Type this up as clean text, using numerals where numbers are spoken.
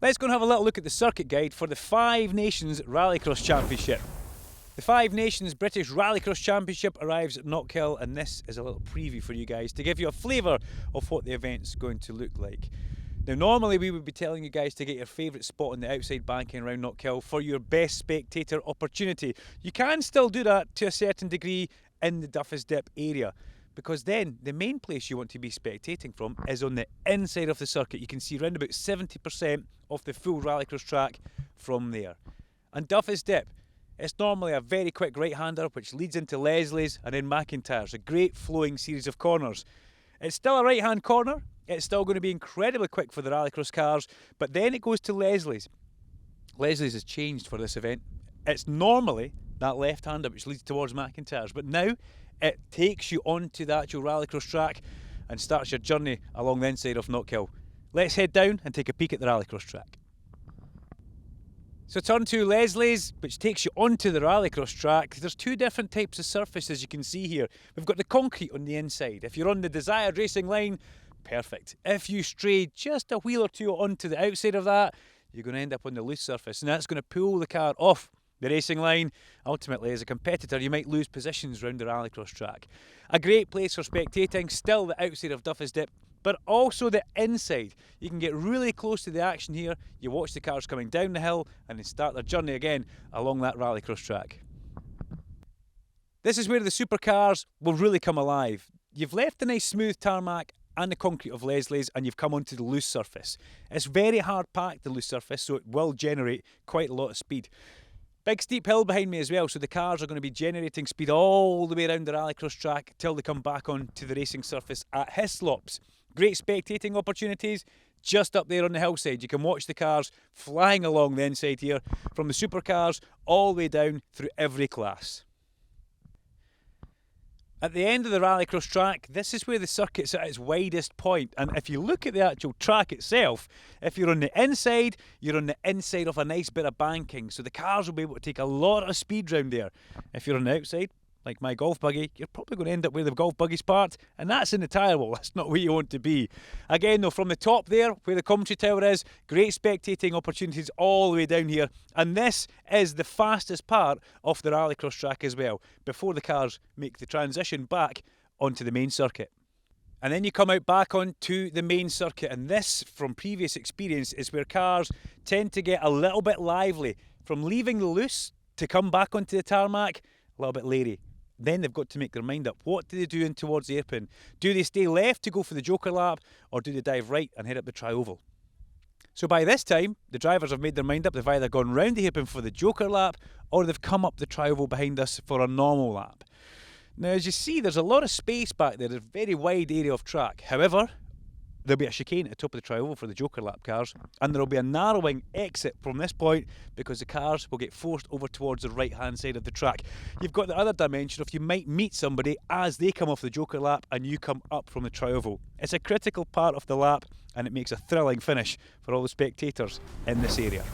Let's go and have a little look at the circuit guide for the 5Nations Rallycross Championship. The 5Nations British Rallycross Championship arrives at Knockhill, and this is a little preview for you guys to give you a flavour of what the event's going to look like. Now normally we would be telling you guys to get your favourite spot on the outside banking around Knockhill for your best spectator opportunity. You can still do that to a certain degree in the Duff's Dip area, because then the main place you want to be spectating from is on the inside of the circuit. You can see around about 70% of the full rallycross track from there. And Duff's Dip, it's normally a very quick right-hander which leads into Leslie's and then McIntyre's, a great flowing series of corners. It's still a right-hand corner, it's still going to be incredibly quick for the rallycross cars, but then it goes to Leslie's. Leslie's has changed for this event. It's normally that left-hander which leads towards McIntyre's, but now it takes you onto the actual rallycross track and starts your journey along the inside of Knockhill. Let's head down and take a peek at the rallycross track. So turn to Leslie's, which takes you onto the rallycross track. There's two different types of surfaces you can see here. We've got the concrete on the inside. If you're on the desired racing line, perfect. If you stray just a wheel or two onto the outside of that, you're going to end up on the loose surface, and that's going to pull the car off the racing line. Ultimately, as a competitor, you might lose positions around the rallycross track. A great place for spectating, still the outside of Duff's Dip, but also the inside. You can get really close to the action here. You watch the cars coming down the hill and then start their journey again along that rallycross track. This is where the supercars will really come alive. You've left the nice smooth tarmac and the concrete of Leslie's, and you've come onto the loose surface. It's very hard packed, the loose surface, so it will generate quite a lot of speed. Big steep hill behind me as well, so the cars are going to be generating speed all the way around the rallycross track till they come back onto the racing surface at Hislops. Great spectating opportunities just up there on the hillside. You can watch the cars flying along the inside here, from the supercars all the way down through every class. At the end of the rallycross track, this is where the circuit's at its widest point, and if you look at the actual track itself, if you're on the inside, you're on the inside of a nice bit of banking, so the cars will be able to take a lot of speed round there. If you're on the outside, like my golf buggy, you're probably going to end up where the golf buggy's parked, and that's in the tyre wall. That's not where you want to be. Again though, from the top there, where the commentary tower is, great spectating opportunities all the way down here, and this is the fastest part of the rallycross track as well, before the cars make the transition back onto the main circuit. And then you come out back onto the main circuit, and this, from previous experience, is where cars tend to get a little bit lively. From leaving the loose to come back onto the tarmac, a little bit leery. Then they've got to make their mind up. What do they do in towards the hairpin? Do they stay left to go for the joker lap, or do they dive right and head up the tri-oval? So by this time, the drivers have made their mind up. They've either gone round the hairpin for the joker lap, or they've come up the tri-oval behind us for a normal lap. Now, as you see, there's a lot of space back there. There's a very wide area of track. However, there'll be a chicane at the top of the tri-oval for the joker lap cars, and there'll be a narrowing exit from this point because the cars will get forced over towards the right hand side of the track. You've got the other dimension of you might meet somebody as they come off the joker lap and you come up from the tri-oval. It's a critical part of the lap, and it makes a thrilling finish for all the spectators in this area.